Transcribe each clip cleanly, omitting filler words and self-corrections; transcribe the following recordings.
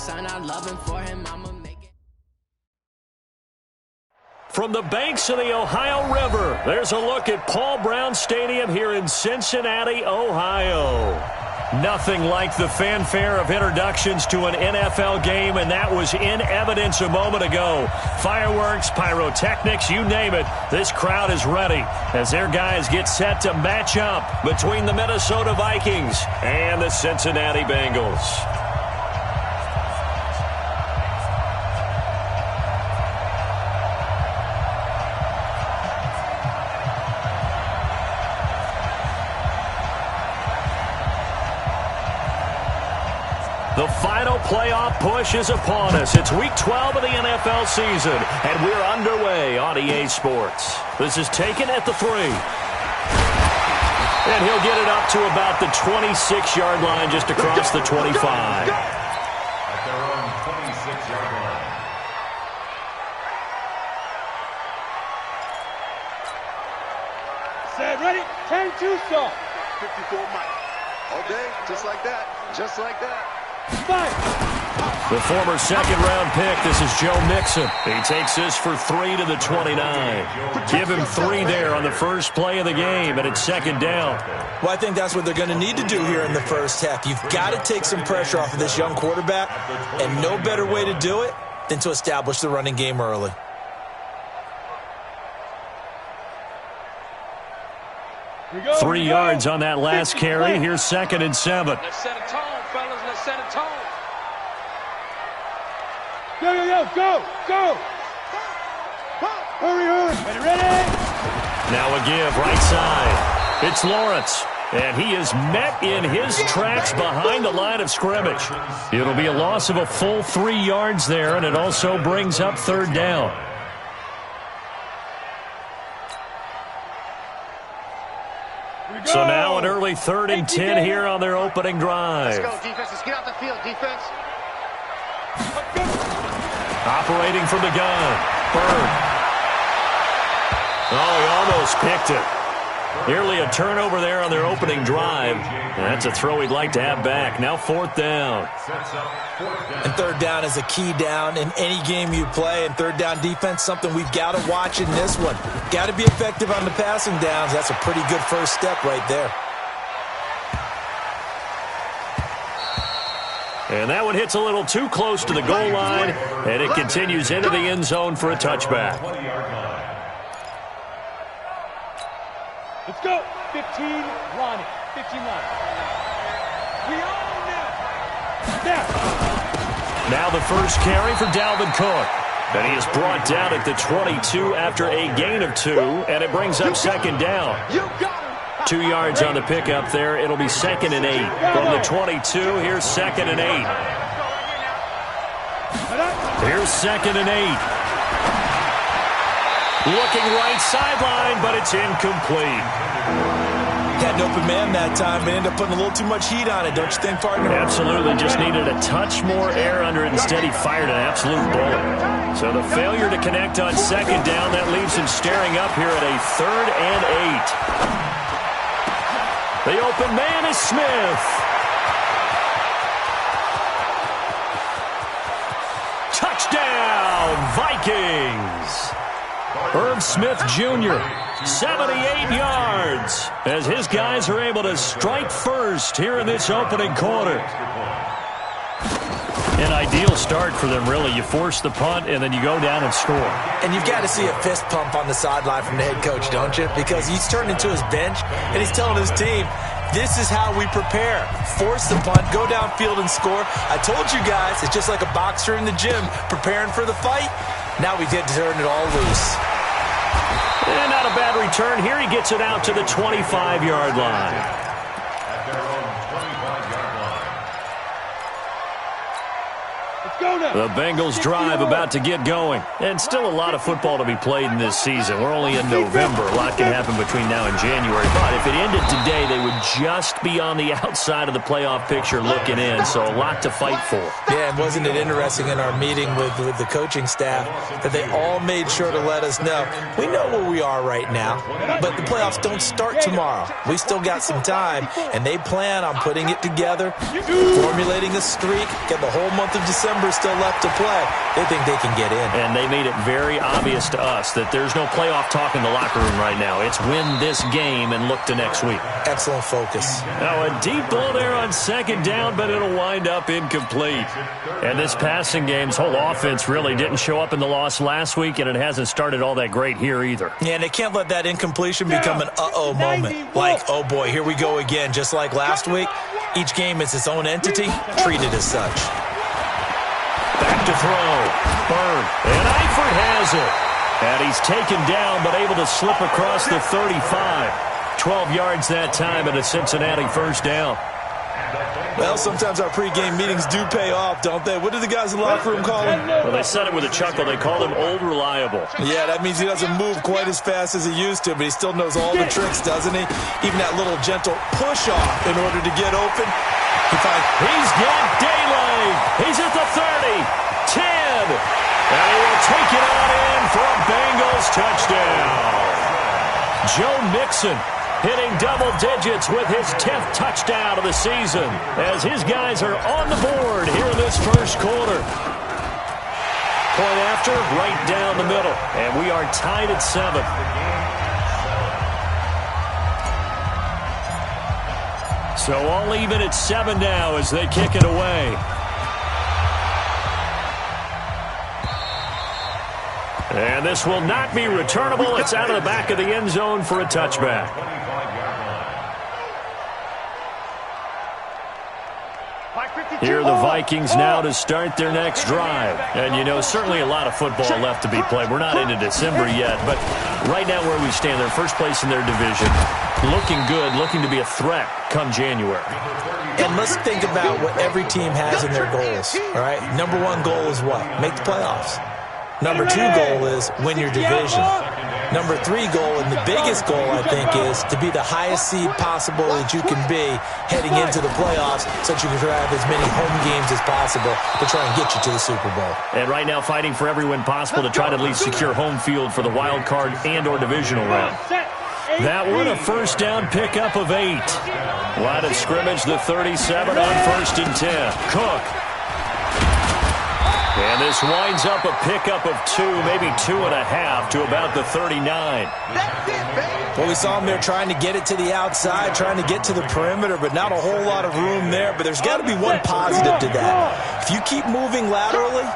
son, I'm loving for him, I'ma make it. From the banks of the Ohio River, there's a look at Paul Brown Stadium here in Cincinnati, Ohio. Nothing like the fanfare of introductions to an NFL game, and that was in evidence a moment ago. Fireworks, pyrotechnics, you name it, this crowd is ready as their guys get set to match up between the Minnesota Vikings and the Cincinnati Bengals. The final playoff push is upon us. It's Week 12 of the NFL season, and we're underway on EA Sports. This is taken at the 3. And he'll get it up to about the 26-yard line just across the 25. At their own 26-yard line. Set, ready, 10-2 stop. 54 Mike. All day, just like that. Just like that. The former second-round pick, this is Joe Mixon. He takes this for 3 to the 29. Give him 3 there on the first play of the game, and it's second down. Well, I think that's what they're going to need to do here in the first half. You've got to take some pressure off of this young quarterback, and no better way to do it than to establish the running game early. Go, 3 yards on that last carry. Here's 2nd and 7. Let's set a tone, fellas. Let's set a tone. Go. Hurry. Ready? Now a give, right side. It's Lawrence, and he is met in his tracks behind the line of scrimmage. It'll be a loss of a full 3 yards there, and it also brings up 3rd down. So now an early 3rd and 10 here on their opening drive. Let's go, defense. Let's get out the field, defense. Operating from the gun. Bird. Oh, he almost picked it. Nearly a turnover there on their opening drive. That's a throw he'd like to have back. Now 4th down. And 3rd down is a key down in any game you play. And 3rd down defense, something we've got to watch in this one. Got to be effective on the passing downs. That's a pretty good first step right there. And that one hits a little too close to the goal line, and it continues into the end zone for a touchback. Let's go. 15, Ronnie. 15, Ronnie. We own it. Now the first carry for Dalvin Cook. And he is brought down at the 22 after a gain of 2, and it brings up 2nd down. 2 yards on the pickup there. It'll be 2nd and 8. From the 22, here's 2nd and 8. Here's 2nd and 8. Looking right sideline, but it's incomplete. Had an open man that time, but ended up putting a little too much heat on it, don't you think, partner? Absolutely. Just needed a touch more air under it. Instead, he fired an absolute bullet. So the failure to connect on 2nd down, that leaves him staring up here at a 3rd and 8. The open man is Smith. Touchdown, Vikings. Herb Smith Jr., 78 yards, as his guys are able to strike first here in this opening quarter. An ideal start for them, really. You force the punt, and then you go down and score. And you've got to see a fist pump on the sideline from the head coach, don't you? Because he's turned into his bench, and he's telling his team, this is how we prepare. Force the punt, go downfield and score. I told you guys, it's just like a boxer in the gym preparing for the fight. Now we get to turn it all loose. And not a bad return here. He gets it out to the 25-yard line. At their own 25-yard line. Let's Go now. The Bengals drive about to get going. And still a lot of football to be played in this season. We're only in November. A lot can happen between now and January. But if it ended today, they would just be on the outside of the playoff picture looking in. So a lot to fight for. Yeah, and wasn't it interesting in our meeting with the coaching staff that they all made sure to let us know, we know where we are right now, but the playoffs don't start tomorrow. We still got some time, and they plan on putting it together, formulating a streak, get the whole month of December still left to play. They think they can get in. And they made it very obvious to us that there's no playoff talk in the locker room right now. It's win this game and look to next week. Excellent focus. Now a deep ball there on second down, but it'll wind up incomplete. And this passing game's whole offense really didn't show up in the loss last week, and it hasn't started all that great here either. Yeah, and they can't let that incompletion become an uh-oh moment. Like, oh boy, here we go again. Just like last week, each game is its own entity, treated as such. Back to throw. Bird. And Eifert has it. And he's taken down, but able to slip across the 35. 12 yards that time and a Cincinnati first down. Well, sometimes our pregame meetings do pay off, don't they? What do the guys in the locker room call him? Well, they said it with a chuckle. They called him Old Reliable. Yeah, that means he doesn't move quite as fast as he used to, but he still knows all the tricks, doesn't he? Even that little gentle push-off in order to get open. He's got daylight. He's at the 30, 10, and he will take it on in for a Bengals touchdown. Joe Mixon hitting double digits with his 10th touchdown of the season as his guys are on the board here in this first quarter. Point after, right down the middle, and we are tied at 7. So all even at 7 now as they kick it away. And this will not be returnable. It's out of the back of the end zone for a touchback. Here are the Vikings now to start their next drive. And, you know, certainly a lot of football left to be played. We're not into December yet, but right now where we stand, they're first place in their division. Looking good, looking to be a threat come January. And let's think about what every team has in their goals, all right? Number 1 goal is what? Make the playoffs. Number 2 goal is win your division. Number 3 goal, and the biggest goal, I think, is to be the highest seed possible that you can be heading into the playoffs so that you can have as many home games as possible to try and get you to the Super Bowl. And right now fighting for every win possible to try to at least secure home field for the wild card and or divisional round. That one a first down pickup of 8. Line of scrimmage, the 37 on 1st and 10. Cook. And this winds up a pickup of 2, maybe 2.5 to about the 39. Well, we saw him there trying to get it to the outside, trying to get to the perimeter, but not a whole lot of room there. But there's got to be one positive to that. If you keep moving laterally,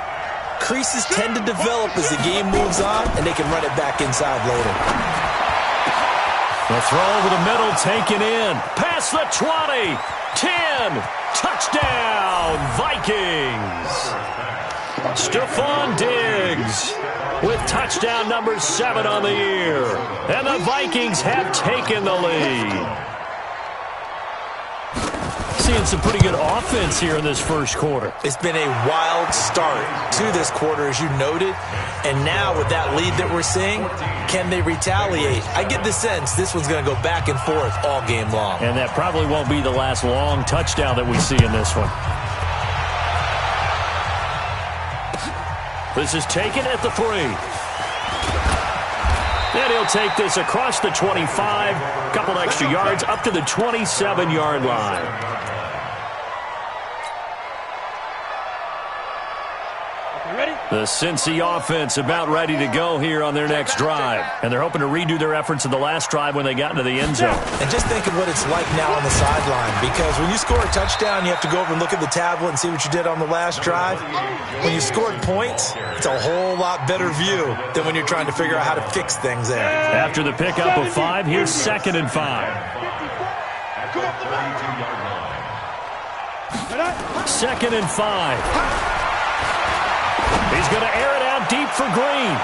creases tend to develop as the game moves on, and they can run it back inside later. The throw over the middle taken in. Past the 20. 10. Touchdown, Vikings. Stephon Diggs with touchdown number 7 on the year. And the Vikings have taken the lead. Seeing some pretty good offense here in this first quarter. It's been a wild start to this quarter, as you noted. And now with that lead that we're seeing, can they retaliate? I get the sense this one's going to go back and forth all game long. And that probably won't be the last long touchdown that we see in this one. This is taken at the 3. And he'll take this across the 25, a couple extra yards, up to the 27-yard line. The Cincy offense about ready to go here on their next drive. And they're hoping to redo their efforts in the last drive when they got into the end zone. And just think of what it's like now on the sideline. Because when you score a touchdown, you have to go over and look at the tablet and see what you did on the last drive. When you scored points, it's a whole lot better view than when you're trying to figure out how to fix things there. After the pickup of 5, here's 2nd and 5. 2nd and 5. He's going to air it out deep for Green.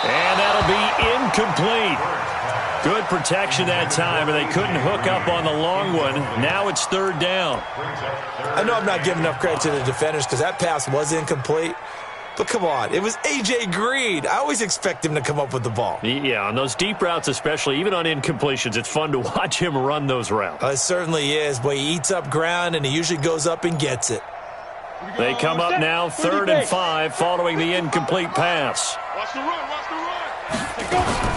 And that'll be incomplete. Good protection that time, and they couldn't hook up on the long one. Now it's third down. I know I'm not giving enough credit to the defenders because that pass was incomplete. But come on, it was A.J. Green. I always expect him to come up with the ball. Yeah, on those deep routes especially, even on incompletions, it's fun to watch him run those routes. It certainly is, but he eats up ground, and he usually goes up and gets it. They come up now 3rd and 5 following the incomplete pass. Watch the run, watch the run.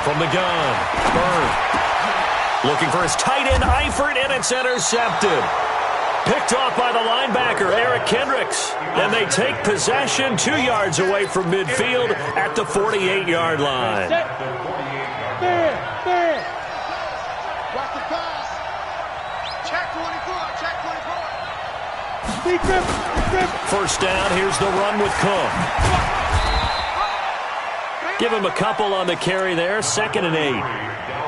From the gun, Bird. Looking for his tight end, Eifert, and it's intercepted. Picked off by the linebacker, Eric Kendricks. And they take possession 2 yards away from midfield at the 48-yard line. There. Watch the pass. Check 24, check 24. Big grip. First down, here's the run with Cook. Give him a couple on the carry there, 2nd and 8.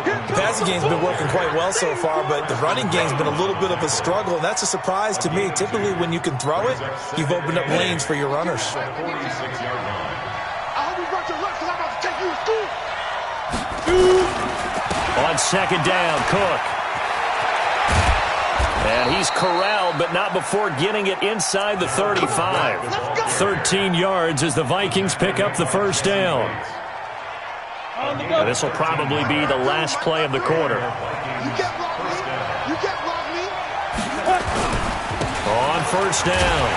The passing game's been working quite well so far, but the running game's been a little bit of a struggle, and that's a surprise to me. Typically, when you can throw it, you've opened up lanes for your runners. I hope you brought your lunch because I'm about to take you to school. On 2nd down, Cook. And he's corralled, but not before getting it inside the 35. 13 yards as the Vikings pick up the first down. This will probably be the last play of the quarter. On first down,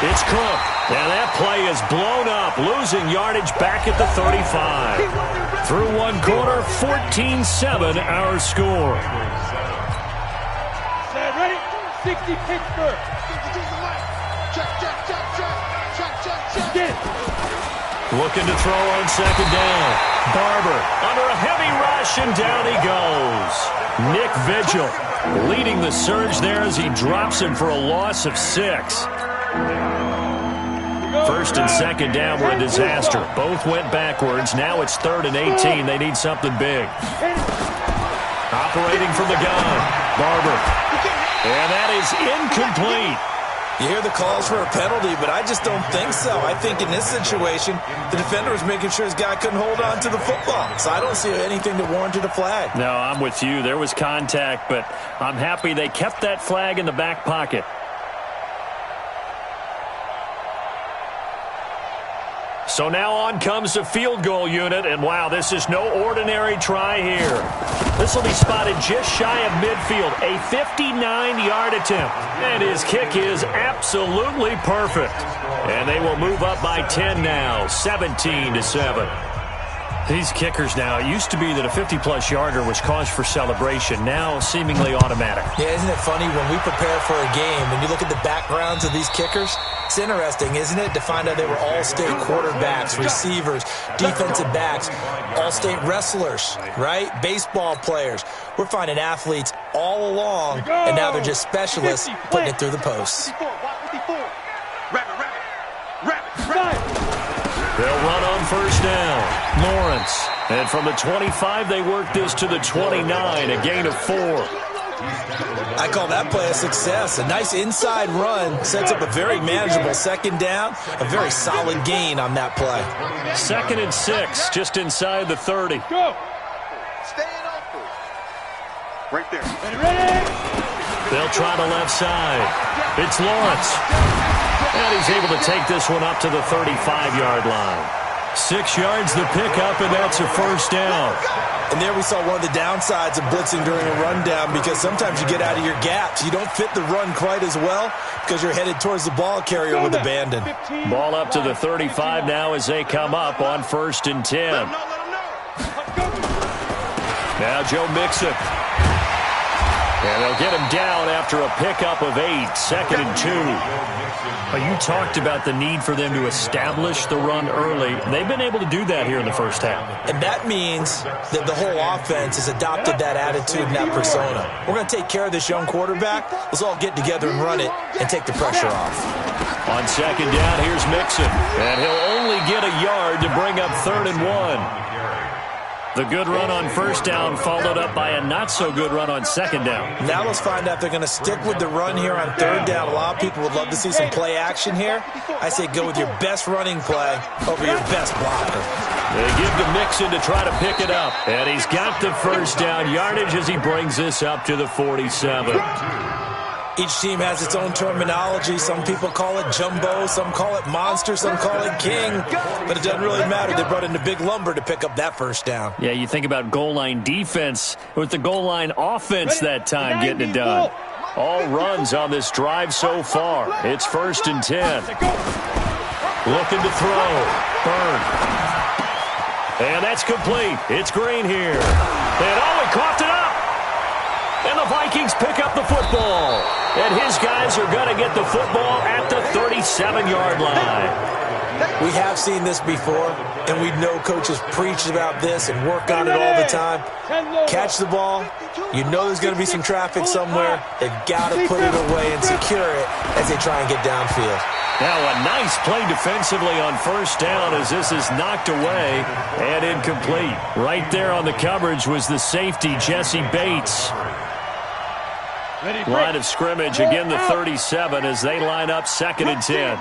it's Cook. And that play is blown up, losing yardage back at the 35. Through one quarter, 14-7 our score. Set, ready? 60 Pittsburgh. Check. Looking to throw on 2nd down. Barber under a heavy rush, and down he goes. Nick Vigil leading the surge there as he drops him for a loss of 6. 1st and 2nd down were a disaster. Both went backwards. Now it's 3rd and 18. They need something big. Operating from the gun. Barber. And that is incomplete. You hear the calls for a penalty, but I just don't think so. I think in this situation, the defender was making sure his guy couldn't hold on to the football. So I don't see anything that warranted a flag. No, I'm with you. There was contact, but I'm happy they kept that flag in the back pocket. So now on comes the field goal unit, and wow, this is no ordinary try here. This will be spotted just shy of midfield, a 59-yard attempt. And his kick is absolutely perfect. And they will move up by 10 now, 17-7. These kickers now, it used to be that a 50-plus yarder was cause for celebration, now seemingly automatic. Yeah, isn't it funny when we prepare for a game, when you look at the backgrounds of these kickers, it's interesting, isn't it, to find out they were all-state quarterbacks, receivers, defensive backs, all-state wrestlers, right? Baseball players. We're finding athletes all along, and now they're just specialists putting it through the posts. They'll run on first down. Lawrence. And from the 25, they work this to the 29, a gain of 4. I call that play a success. A nice inside run sets up a very manageable 2nd down. A very solid gain on that play. 2nd and 6, just inside the 30. Go. Staying open. Right there. Ready? They'll try the left side. It's Lawrence. And he's able to take this one up to the 35-yard line. 6 yards the pickup, and that's a first down. And there we saw one of the downsides of blitzing during a rundown, because sometimes you get out of your gaps. You don't fit the run quite as well because you're headed towards the ball carrier with abandon. Ball up to the 35 now as they come up on 1st and 10. Now Joe Mixon. And they'll get him down after a pickup of 8, 2nd and 2. You talked about the need for them to establish the run early. They've been able to do that here in the first half. And that means that the whole offense has adopted that attitude and that persona. We're going to take care of this young quarterback. Let's all get together and run it and take the pressure off. On 2nd down, here's Mixon. And he'll only get a yard to bring up 3rd and 1. The good run on first down followed up by a not-so-good run on second down. Now let's find out if they're going to stick with the run here on third down. A lot of people would love to see some play action here. I say go with your best running play over your best blocker. They give to Mixon to try to pick it up. And he's got the first down yardage as he brings this up to the 47. Each team has its own terminology. Some people call it jumbo, some call it monster, some call it king. But it doesn't really matter. They brought in the big lumber to pick up that first down. Yeah, you think about goal line defense with the goal line offense that time getting it done. All runs on this drive so far. It's 1st and 10. Looking to throw. Burn. And that's complete. It's Green here. And he coughed it up. And the Vikings pick up the football. And his guys are going to get the football at the 37-yard line. We have seen this before, and we know coaches preach about this and work on it all the time. Catch the ball. You know there's going to be some traffic somewhere. They've got to put it away and secure it as they try and get downfield. Now a nice play defensively on first down as this is knocked away and incomplete. Right there on the coverage was the safety, Jesse Bates. Line of scrimmage, again the 37 as they line up 2nd and 10.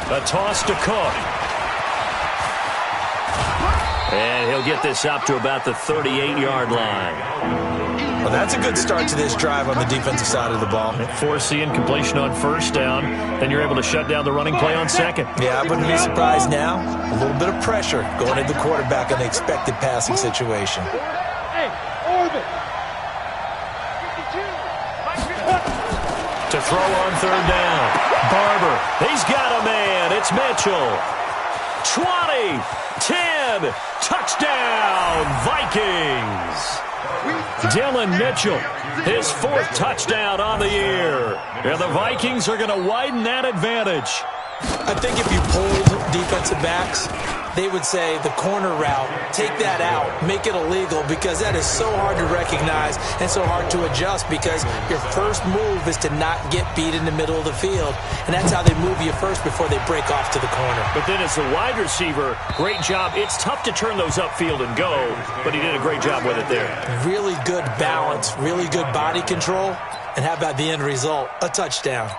A toss to Cook. And he'll get this up to about the 38-yard line. Well, that's a good start to this drive on the defensive side of the ball. Forcing completion on first down, then you're able to shut down the running play on second. Yeah, I wouldn't be surprised now. A little bit of pressure going at the quarterback in the expected passing situation. To throw on third down. Barber, he's got a man. It's Mitchell. 20, 10, touchdown, Vikings. Dylan Mitchell, his 4th touchdown on the year. And the Vikings are going to widen that advantage. I think if you polled defensive backs, they would say the corner route, take that out, make it illegal, because that is so hard to recognize and so hard to adjust, because your first move is to not get beat in the middle of the field, and that's how they move you first before they break off to the corner. But then as the wide receiver, great job. It's tough to turn those upfield and go, but he did a great job with it there. Really good balance, really good body control, and how about the end result? A touchdown.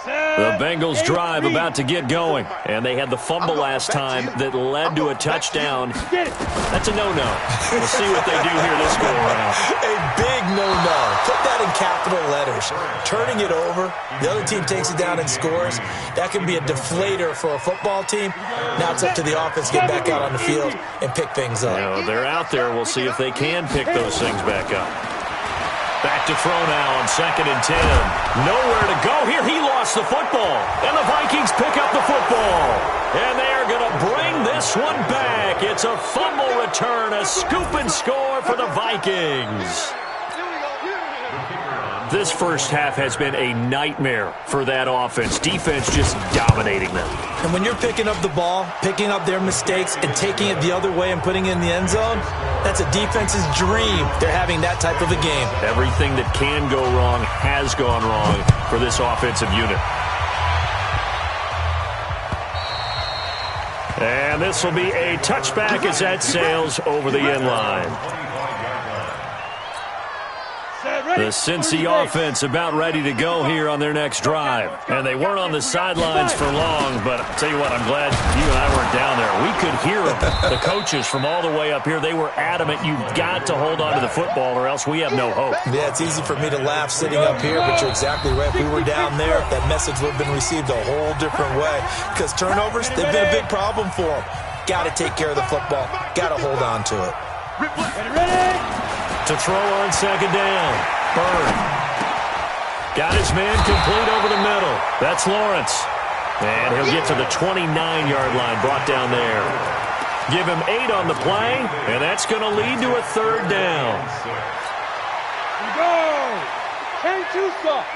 The Bengals drive about to get going, and they had the fumble last time that led to a touchdown. That's a no-no. We'll see what they do here this go around. A big no-no. Put that in capital letters. Turning it over, the other team takes it down and scores. That can be a deflator for a football team. Now it's up to the offense to get back out on the field and pick things up. They're out there. We'll see if they can pick those things back up. Back to throw now on 2nd and 10. Nowhere to go here. He lost the football. And the Vikings pick up the football. And they are going to bring this one back. It's a fumble return, a scoop and score for the Vikings. This first half has been a nightmare for that offense. Defense just dominating them. And when you're picking up the ball, picking up their mistakes, and taking it the other way and putting it in the end zone, that's a defense's dream. They're having that type of a game. Everything that can go wrong has gone wrong for this offensive unit. And this will be a touchback as that sails over the end line. The Cincy offense about ready to go here on their next drive. And they weren't on the sidelines for long, but I'll tell you what, I'm glad you and I weren't down there. We could hear them. The coaches from all the way up here, they were adamant, you've got to hold on to the football or else we have no hope. Yeah, it's easy for me to laugh sitting up here, but you're exactly right. If we were down there, that message would have been received a whole different way. Because turnovers, they've been a big problem for them. Got to take care of the football. Got to hold on to it. To throw on 2nd down. Bird. Got his man complete over the middle. That's Lawrence. And he'll get to the 29-yard line, brought down there. Give him 8 on the play, and that's going to lead to a 3rd down. Go! Change to stop.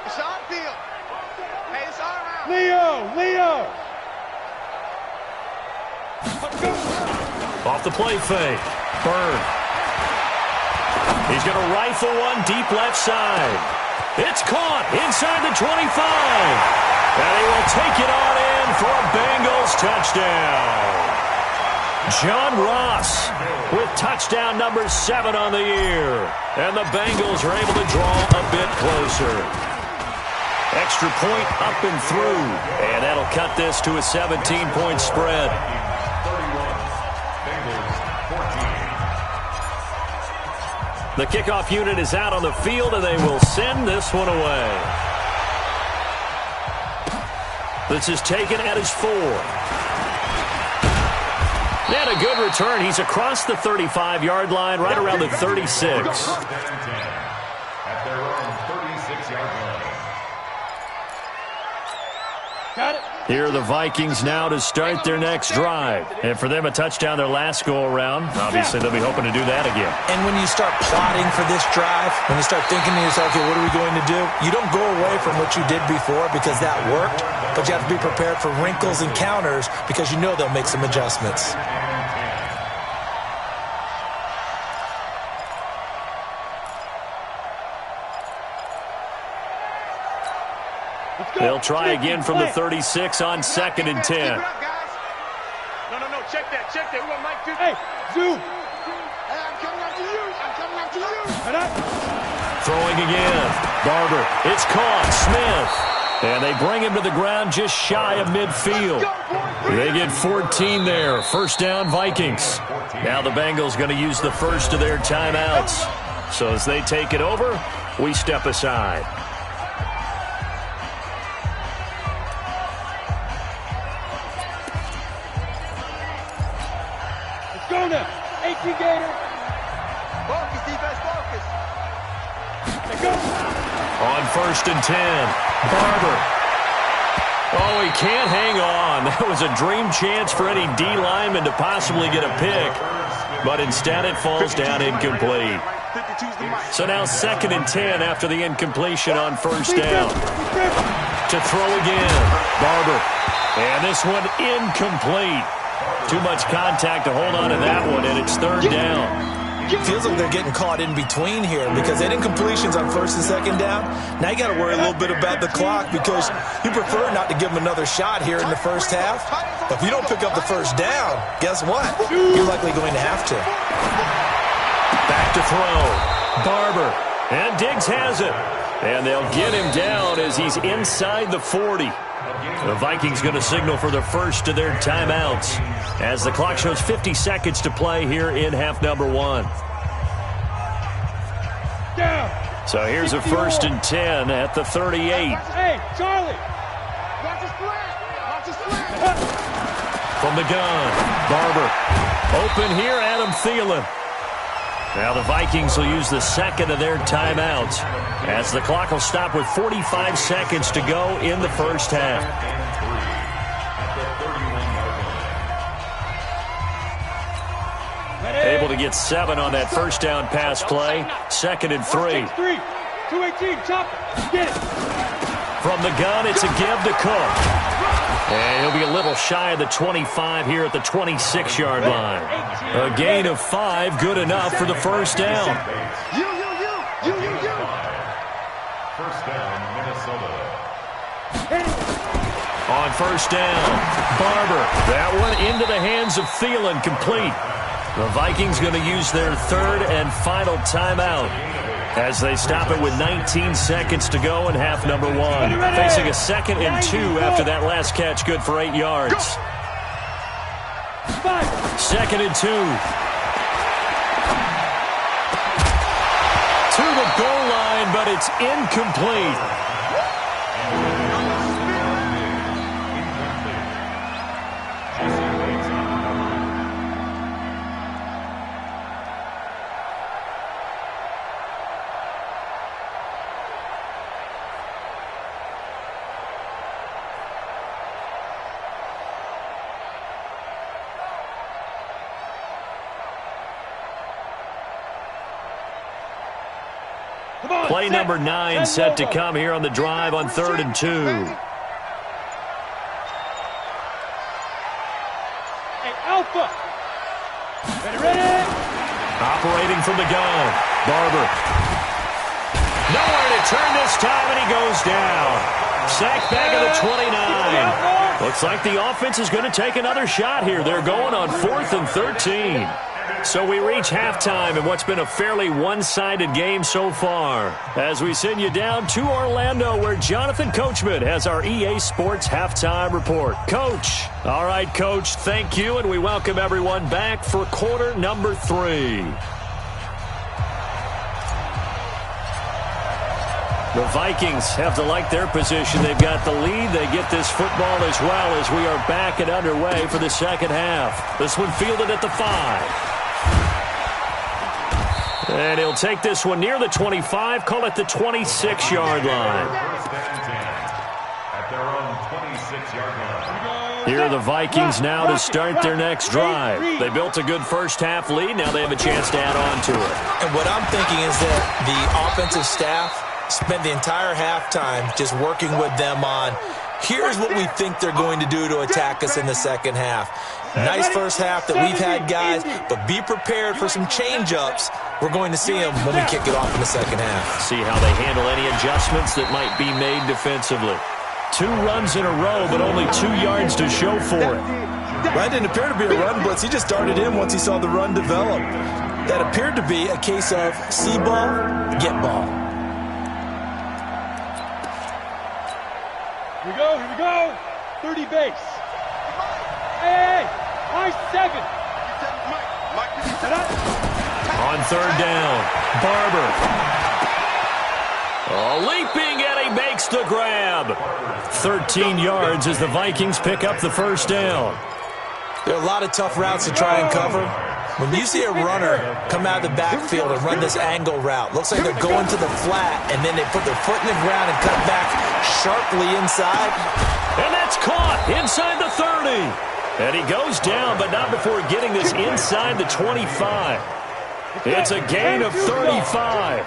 It's on field. Hey, it's all around. Leo! Off the play fake. Bird. He's going to rifle one deep left side. It's caught inside the 25. And he will take it on in for a Bengals touchdown. John Ross with touchdown number 7 on the year. And the Bengals are able to draw a bit closer. Extra point up and through. And that'll cut this to a 17-point spread. 31, Bengals 14. The kickoff unit is out on the field, and they will send this one away. This is taken at his 4. And a good return. He's across the 35-yard line, right around the 36. At their own 36-yard line. Got it. Here are the Vikings now to start their next drive. And for them, a touchdown their last go-around. Obviously, they'll be hoping to do that again. And when you start plotting for this drive, when you start thinking to yourself, okay, what are we going to do? You don't go away from what you did before because that worked, but you have to be prepared for wrinkles and counters because you know they'll make some adjustments. They'll try again from the 36 on 2nd and 10. No, check that. We want Mike to... Hey, Zoo. Hey, I'm coming after you. Throwing again. Barber. It's caught. Smith. And they bring him to the ground just shy of midfield. They get 14 there. First down, Vikings. Now the Bengals going to use the first of their timeouts. So as they take it over, we step aside. Go now. 18 Gator. Focus, defense, focus. Let's go. On 1st and 10. Barber. Oh, he can't hang on. That was a dream chance for any D lineman to possibly get a pick. But instead it falls down incomplete. So now 2nd and 10 after the incompletion on 1st down. To throw again. Barber. And this one incomplete. Too much contact to hold on to that one, and it's 3rd down. Feels like they're getting caught in between here because they had incompletions on 1st and 2nd down. Now you got to worry a little bit about the clock because you prefer not to give them another shot here in the first half. But if you don't pick up the 1st down, guess what? You're likely going to have to. Back to throw. Barber. And Diggs has it. And they'll get him down as he's inside the 40. The Vikings going to signal for the first of their timeouts as the clock shows 50 seconds to play here in half number 1. So here's a 1st and 10 at the 38. Hey, Charlie. Watch his flat. From the gun, Barber. Open here, Adam Thielen. Now the Vikings will use the second of their timeouts as the clock will stop with 45 seconds to go in the first half. Able to get 7 on that first down pass play. 2nd and 3. 218, chop it. Get it. From the gun, it's a give to Cook. And he'll be a little shy of the 25 here at the 26-yard line. A gain of 5, good enough for the first down. You. First down, Minnesota. On 1st down, Barber. That one into the hands of Thielen, complete. The Vikings going to use their 3rd and final timeout as they stop it with 19 seconds to go in half number 1. Facing a 2nd and 2 after that last catch, good for 8 yards. 2nd and 2. To the goal line, but it's incomplete. Play number 9 set to come here on the drive on 3rd and 2. Hey, Alpha. Ready. Operating from the gun. Barber. Nowhere to turn this time, and he goes down. sacked back at the 29. Looks like the offense is going to take another shot here. They're going on 4th and 13. So we reach halftime in what's been a fairly one-sided game so far. As we send you down to Orlando, where Jonathan Coachman has our EA Sports Halftime Report. Coach. All right, Coach, thank you, and we welcome everyone back for quarter number 3. The Vikings have to like their position. They've got the lead. They get this football as well as we are back and underway for the second half. This one fielded at the 5. And he'll take this one near the 25, call it the 26-yard line. At their own 26-yard line. Here are the Vikings now to start their next drive. They built a good first-half lead. Now they have a chance to add on to it. And what I'm thinking is that the offensive staff spent the entire halftime just working with them on, here's what we think they're going to do to attack us in the second half. Nice first half that we've had, guys, but be prepared for some change-ups. We're going to see them when we kick it off in the second half. See how they handle any adjustments that might be made defensively. 2 runs in a row, but only 2 yards to show for it. That didn't appear to be a run blitz. He just started in once he saw the run develop. That appeared to be a case of see ball, get ball. Here we go. 30 base. Hey, high 7. On 3rd down, Barber. Leaping, and he makes the grab. 13 yards as the Vikings pick up the first down. There are a lot of tough routes to try and cover. When you see a runner come out of the backfield and run this angle route, looks like they're going to the flat, and then they put their foot in the ground and cut back sharply inside. And that's caught inside the 30. And he goes down, but not before getting this inside the 25. It's a gain of 35.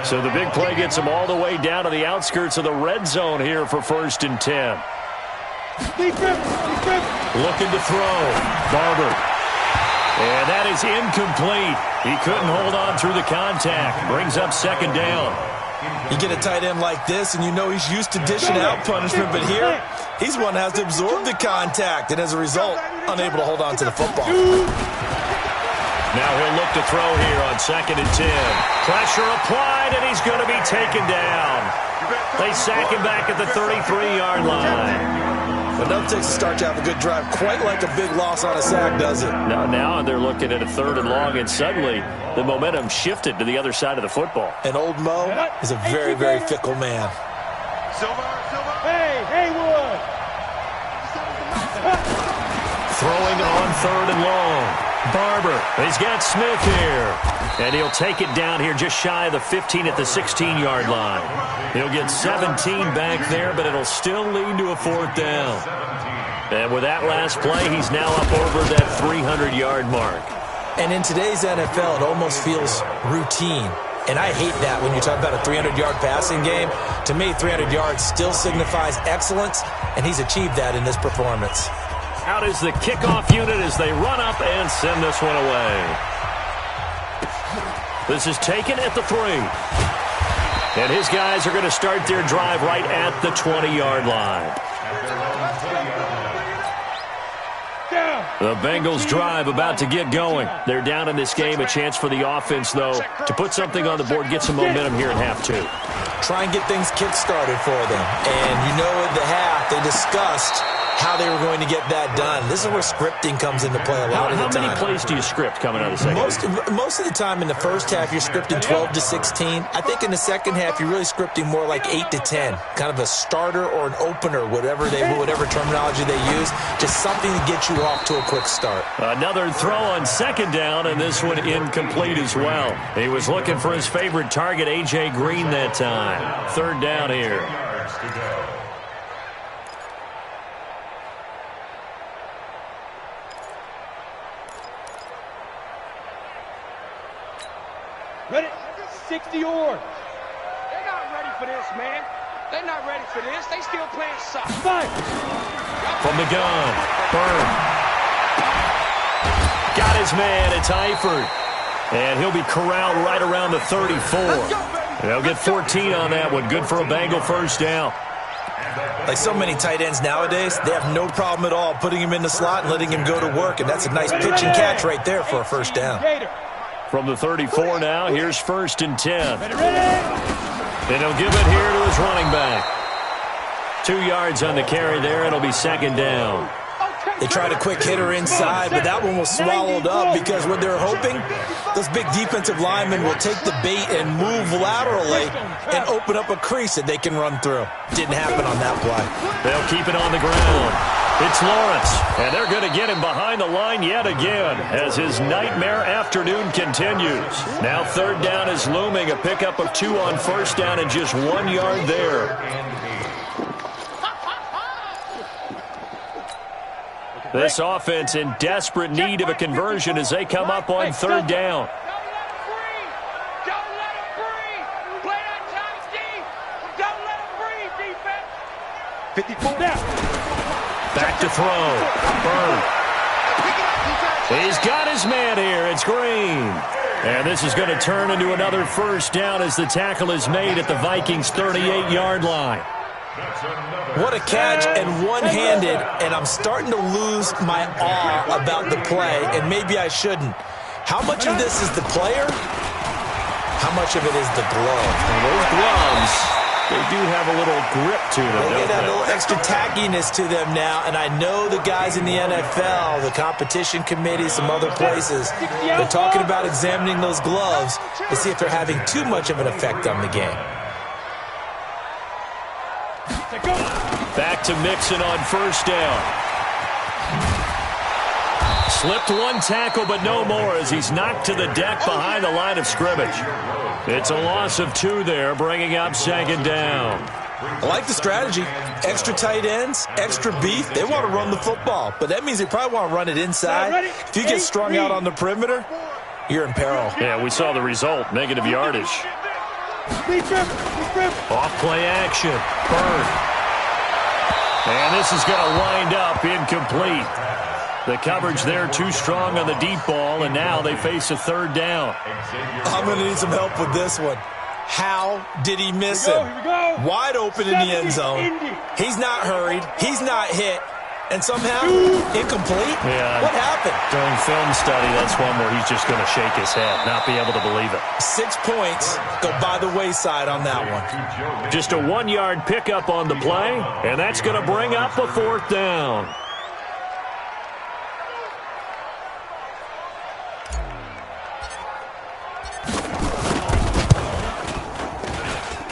So the big play gets him all the way down to the outskirts of the red zone here for 1st and 10. Looking to throw. Barber. And that is incomplete. He couldn't hold on through the contact. Brings up 2nd down. You get a tight end like this, and you know he's used to dishing out punishment, but here, he's one that has to absorb the contact, and as a result, unable to hold on to the football. Now he'll look to throw here on 2nd and 10. Pressure applied, and he's going to be taken down. They sack him back at the 33-yard line. But nothing takes a start to have a good drive, quite like a big loss on a sack, does it? Now they're looking at a 3rd and long, and suddenly the momentum shifted to the other side of the football. And old Mo is a very, very fickle man. Hey, Haywood! Throwing on 3rd and long. Barber, he's got Smith here. And he'll take it down here just shy of the 15 at the 16-yard line. He'll get 17 back there, but it'll still lead to a 4th down. And with that last play, he's now up over that 300-yard mark. And in today's NFL, it almost feels routine. And I hate that when you talk about a 300-yard passing game. To me, 300 yards still signifies excellence, and he's achieved that in this performance. Out is the kickoff unit as they run up and send this one away. This is taken at the 3. And his guys are going to start their drive right at the 20-yard line. The Bengals drive about to get going. They're down in this game. A chance for the offense, though, to put something on the board, get some momentum here in half 2. Try and get things kick-started for them. And you know at the half they discussed how they were going to get that done. This is where scripting comes into play a lot of the time. How many plays do you script coming out of the second? Most of the time in the first half, you're scripting 12 to 16. I think in the second half, you're really scripting more like 8 to 10. Kind of a starter or an opener, whatever terminology they use. Just something to get you off to a quick start. Another throw on 2nd down, and this one incomplete as well. He was looking for his favorite target, A.J. Green, that time. 3rd down here. Ready? 60 yards. They're not ready for this, man. They're not ready for this. They still playing soft. From the gun, Byrne. Got his man. It's Eifert. And he'll be corralled right around the 34. They'll get 14 on that one. Good for a Bengal 1st down. Like so many tight ends nowadays, they have no problem at all putting him in the slot and letting him go to work, and that's a nice pitch and catch right there for a first down. From the 34 now, here's 1st and 10. And he'll give it here to his running back. 2 yards on the carry there. It'll be 2nd down. They tried a quick hitter inside, but that one was swallowed up because what they're hoping, those big defensive linemen will take the bait and move laterally and open up a crease that they can run through. Didn't happen on that play. They'll keep it on the ground. It's Lawrence, and they're going to get him behind the line yet again as his nightmare afternoon continues. Now 3rd down is looming, a pickup of 2 on 1st down and just 1 yard there. This offense in desperate need of a conversion as they come up on 3rd down. Don't let him breathe. Play that tight deep. Don't let him breathe, defense. 54 down. Back to throw. Bird. He's got his man here. It's Green. And this is going to turn into another 1st down as the tackle is made at the Vikings' 38-yard line. What a catch, and one-handed, and I'm starting to lose my awe about the play, and maybe I shouldn't. How much of this is the player? How much of it is the glove? And those gloves, they do have a little grip to them. They get a little extra tackiness to them now, and I know the guys in the NFL, the competition committee, some other places, they're talking about examining those gloves to see if they're having too much of an effect on the game. Back to Mixon on 1st down. Slipped one tackle, but no more as he's knocked to the deck behind the line of scrimmage. It's a loss of 2 there, bringing up 2nd down. I like the strategy. Extra tight ends, extra beef. They want to run the football, but that means they probably want to run it inside. If you get strung out on the perimeter, you're in peril. Yeah, we saw the result, negative yardage. Off play action. Bird. And this is going to wind up incomplete. The coverage there too strong on the deep ball, and now they face a 3rd down. I'm going to need some help with this one. How did he miss him? Wide open in the end zone. He's not hurried. He's not hit. And somehow, incomplete? Yeah. What happened? During film study, that's one where he's just going to shake his head, not be able to believe it. 6 points go by the wayside on that one. Just a 1-yard pickup on the play, and that's going to bring up a 4th down.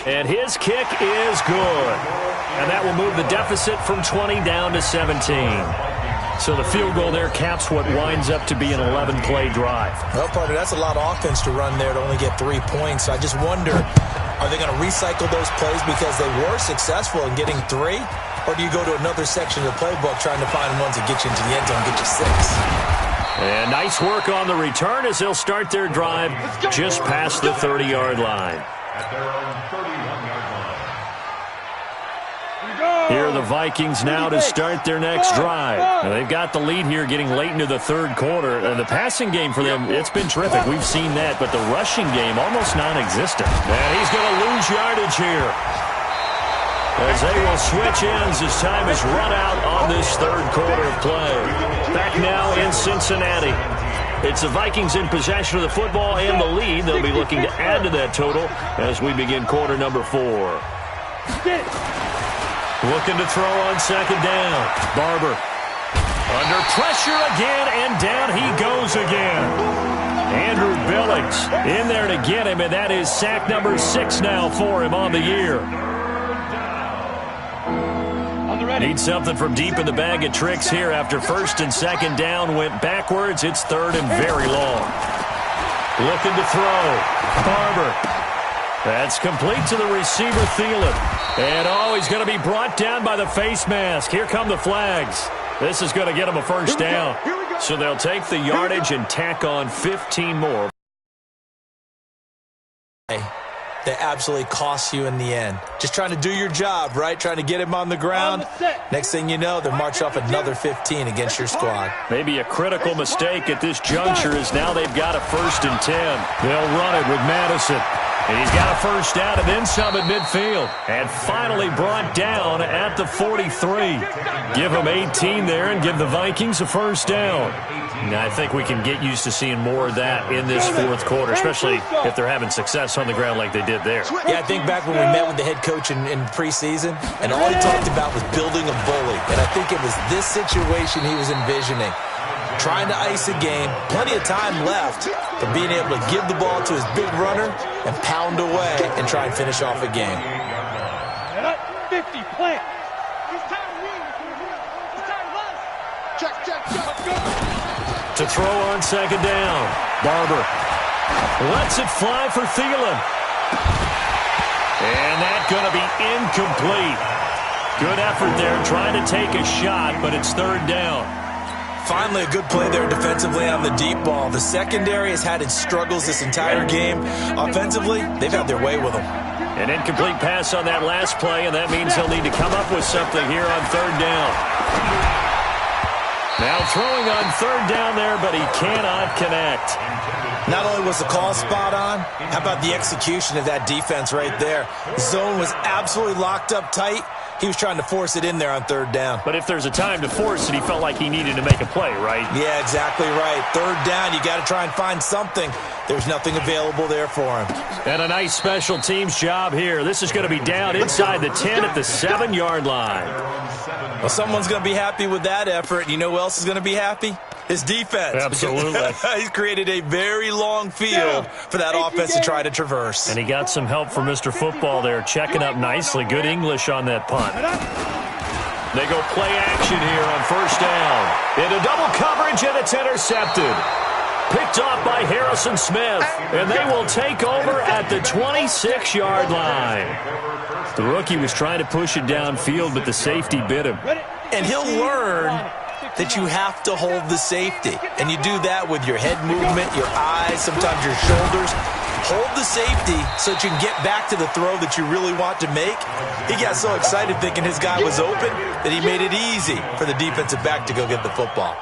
And his kick is good. And that will move the deficit from 20 down to 17. So the field goal there caps what winds up to be an 11-play drive. Well, partner, that's a lot of offense to run there to only get 3 points. So I just wonder, are they going to recycle those plays because they were successful in getting 3? Or do you go to another section of the playbook trying to find ones that get you into the end zone and get you 6? And nice work on the return as they'll start their drive just past the 30-yard line. At their own 31-yard line. Here are the Vikings now to start their next drive. Now, they've got the lead here getting late into the 3rd quarter. The passing game for them, it's been terrific. We've seen that, but the rushing game almost non-existent. And he's going to lose yardage here as they will switch ends as time is run out on this 3rd quarter of play. Back now in Cincinnati. It's the Vikings in possession of the football and the lead. They'll be looking to add to that total as we begin quarter number 4. Looking to throw on 2nd down. Barber. Under pressure again, and down he goes again. Andrew Billings in there to get him, and that is sack number 6 now for him on the year. Need something from deep in the bag of tricks here after 1st and 2nd down went backwards. It's 3rd and very long. Looking to throw. Barber. That's complete to the receiver, Thielen. And he's going to be brought down by the face mask. Here come the flags. This is going to get him a 1st down. So they'll take the yardage and tack on 15 more. That absolutely costs you in the end. Just trying to do your job, right? Trying to get him on the ground. Next thing you know, they're marching off another 15 against your squad. Maybe a critical mistake at this juncture is now they've got a 1st and 10. They'll run it with Madison. And he's got a first down and then some at midfield. And finally brought down at the 43. Give him 18 there and give the Vikings a first down. Now, I think we can get used to seeing more of that in this fourth quarter, especially if they're having success on the ground like they did there. Yeah, I think back when we met with the head coach in preseason, and all he talked about was building a bully. And I think it was this situation he was envisioning. Trying to ice a game, plenty of time left, but being able to give the ball to his big runner and pound away and try and finish off a game. 50, plant. To throw on second down. Barber lets it fly for Thielen. And that's going to be incomplete. Good effort there trying to take a shot, but it's third down. Finally, a good play there defensively on the deep ball. The secondary has had its struggles this entire game. Offensively, they've had their way with them. An incomplete pass on that last play, and that means he'll need to come up with something here on third down. Now throwing on third down there, but he cannot connect. Not only was the call spot on, how about the execution of that defense right there? The zone was absolutely locked up tight. He was trying to force it in there on third down. But if there's a time to force it, he felt like he needed to make a play, right? Yeah, exactly right. Third down, you got to try and find something. There's nothing available there for him. And a nice special teams job here. This is going to be down inside the 10 at the 7-yard line. Well, someone's going to be happy with that effort. You know who else is going to be happy? His defense. Absolutely. He's created a very long field for that offense to try to traverse. And he got some help from Mr. Football there, checking up nicely. Good English on that punt. They go play action here on first down. Into double coverage, and it's intercepted. Picked off by Harrison Smith, and they will take over at the 26-yard line. The rookie was trying to push it downfield, but the safety bit him. And he'll learn that you have to hold the safety. And you do that with your head movement, your eyes, sometimes your shoulders. Hold the safety so that you can get back to the throw that you really want to make. He got so excited thinking his guy was open that he made it easy for the defensive back to go get the football.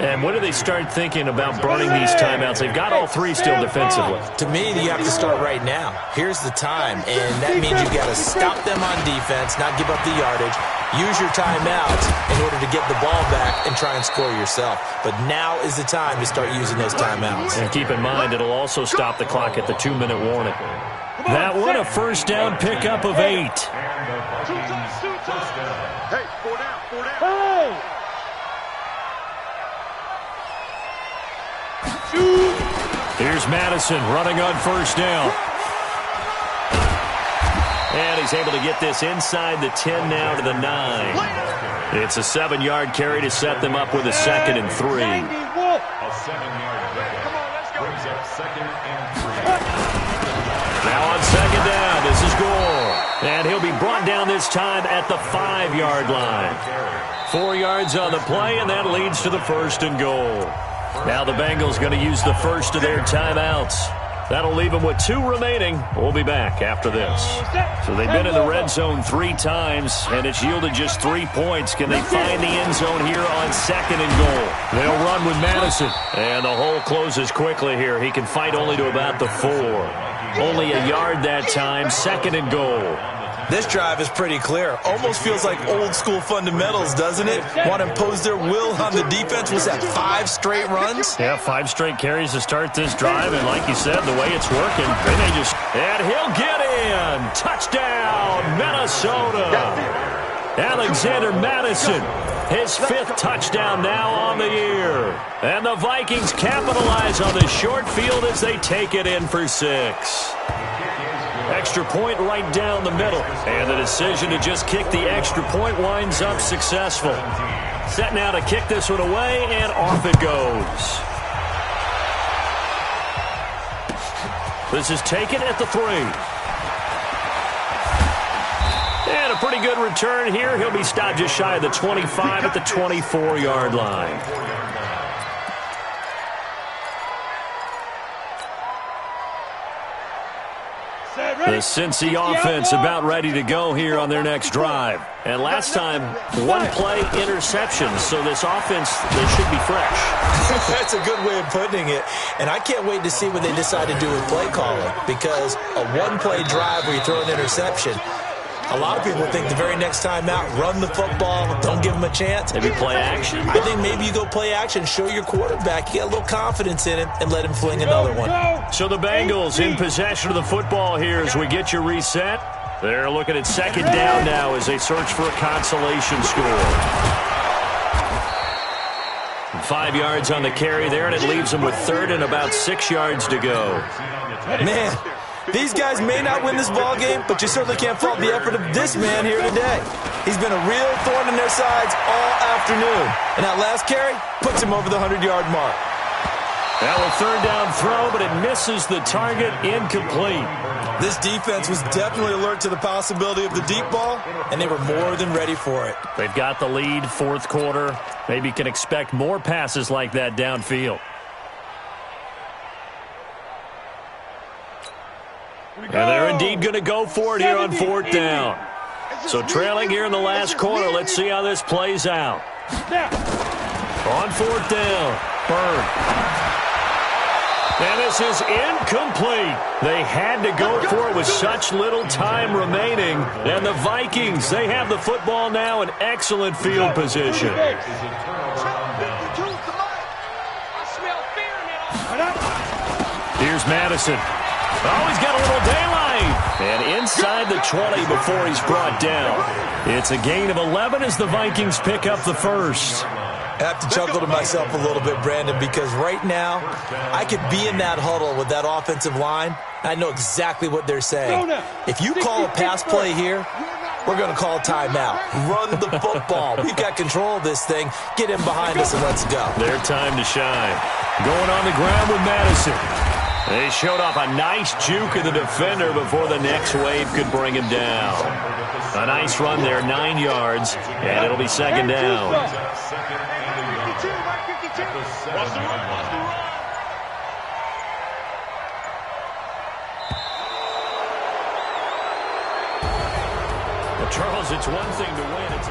And when do they start thinking about burning these timeouts? They've got all three still defensively. To me, you have to start right now. Here's the time, and that means you've got to stop them on defense, not give up the yardage, use your timeouts in order to get the ball back and try and score yourself. But now is the time to start using those timeouts. And keep in mind, it'll also stop the clock at the 2-minute warning. That one, a first down pickup of 8. Hey, 4 down, 4 down. Hey! Here's Madison running on first down. And he's able to get this inside the 10 now to the 9. It's a 7-yard carry to set them up with a 2nd and 3. A 7-yard pickup brings up 2nd and 3. Now on second down, this is Gore. And he'll be brought down this time at the 5-yard line. 4 yards on the play, and that leads to the 1st and goal. Now the Bengals going to use the first of their timeouts. That'll leave them with 2 remaining. We'll be back after this. So they've been in the red zone 3 times, and it's yielded just 3 points. Can they find the end zone here on 2nd and goal? They'll run with Madison. And the hole closes quickly here. He can fight only to about the 4. Only a yard that time, 2nd and goal. This drive is pretty clear. Almost feels like old school fundamentals, doesn't it? Want to impose their will on the defense. Was that 5 straight runs? Yeah, 5 straight carries to start this drive. And like you said, the way it's working, they may just... And he'll get in. Touchdown, Minnesota. Alexander Madison, his 5th touchdown now on the year. And the Vikings capitalize on the short field as they take it in for 6. Extra point right down the middle. And the decision to just kick the extra point winds up successful. Set now to kick this one away, and off it goes. This is taken at the 3. And a pretty good return here. He'll be stopped just shy of the 25 at the 24-yard line. The Cincy offense about ready to go here on their next drive. And last time, one-play interception, so this offense, they should be fresh. That's a good way of putting it. And I can't wait to see what they decide to do with play calling, because a one-play drive where you throw an interception, a lot of people think the very next time out, run the football, don't give them a chance. Maybe play action. I think maybe you go play action, show your quarterback, you get a little confidence in him, and let him fling another one. So the Bengals in possession of the football here as we get you reset. They're looking at second down now as they search for a consolation score. 5 yards on the carry there, and it leaves them with third and about 6 yards to go. Man, these guys may not win this ball game, but you certainly can't fault the effort of this man here today. He's been a real thorn in their sides all afternoon. And that last carry puts him over the 100-yard mark. Now a third down throw, but it misses the target, incomplete. This defense was definitely alert to the possibility of the deep ball, and they were more than ready for it. They've got the lead, fourth quarter. Maybe can expect more passes like that downfield. And they're indeed going to go for it here on fourth down. So trailing here in the last quarter, let's see how this plays out. On fourth down, Bird. And this is incomplete. They had to go for it with such little time remaining. And the Vikings, they have the football now in excellent field position. Here's Madison. Oh, he's got a little daylight. And inside the 20 before he's brought down. It's a gain of 11 as the Vikings pick up the first. I have to chuckle to myself a little bit, Brandon, because right now I could be in that huddle with that offensive line. I know exactly what they're saying. If you call a pass play here, we're going to call a timeout. Run the football. We've got control of this thing. Get in behind us and let's go. Their time to shine. Going on the ground with Madison. They showed off a nice juke of the defender before the next wave could bring him down. A nice run there, 9 yards, and it'll be second down. Well, Charles, it's one thing to win. It's